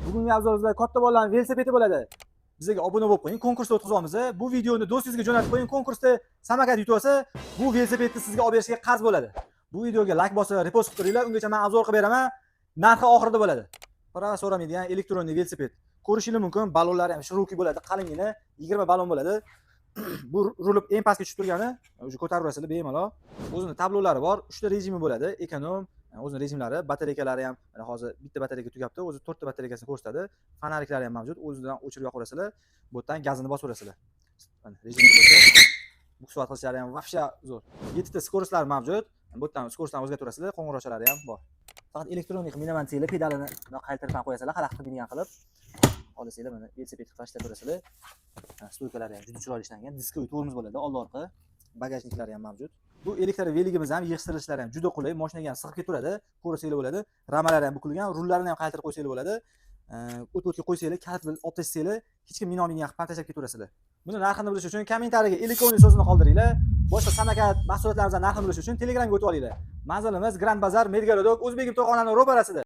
Bugungi obzorimizda katta bolalarning velosipedi bo'ladi. Bizga obuna bo'lib qo'ying, konkursda o'tkazamiz. Bu videoni do'stingizga jo'natib qo'ying, konkursda samokat yutib olsa, bu velosipedni sizga olib berishga qarz bo'ladi. Bu videoga like bosib, repost qilib turinglar, ungacha men obzor qilib beraman. Narxi oxirida bo'ladi. Para so'ramaydigan elektronniy velosiped. Ko'rishingiz mumkin, ballonlari ham shiroki bo'ladi, qalingina 20 ballon bo'ladi. Bu rulib eng pastga tushib turgani, o'zi ko'tarib urasizlar bemalol. O'zining tablolari bor, 3 ta rejimi bo'ladi, ekonom, o'zining rejimlari, batareykalari ham, mana hozir bitta batareyka tugabdi, o'zi 4 ta batareykasini ko'rsatadi. Fonariklari ham mavjud, o'zidan o'chirib yoqaverasizlar. Bu yerdan gazini bosib urasizlar. Mana rejimni ko'rsatadi. Bu suvat qilishlari ham vafsha zo'r. 7 ta skoroslari mavjud. Bu yerdan skorosdan o'zgartirasizlar, qo'ng'irochalari ham bor. Faqat elektronik minamantilar pedalini qaytarib ham qo'yasizlar, xalaqit qilgan qilib. Olasizlar, mana velosiped qilib ko'rasizlar. Stoykalari ham juda chiroyli ishlangan, diskoviy tormoz bo'ladi, old-orqa, bagajniklari ham mavjud. Bu elektroveligimiz ham yig'ishtirishlari ham juda qulay, mashinaga ham sig'ib ketaveradi, ko'rsanglar bo'ladi. Ramalari ham bukilgan, rullarini ham qaytarib qo'ysanglar bo'ladi. O'tga qo'ysanglar, kalit olib tashlanglar, hech kim minolmaydigan qilib tashlab ketaverasizlar. Buni narxini bilish uchun kommentariyaga elektronniy so'zini qoldiringlar. Boshqa samokat mahsulotlarimizning narxini bilish uchun Telegramga o'tib olinglar. Manzilimiz Grand Bazar, Medgarodok, O'zbek imtihonlarining ro'parasida.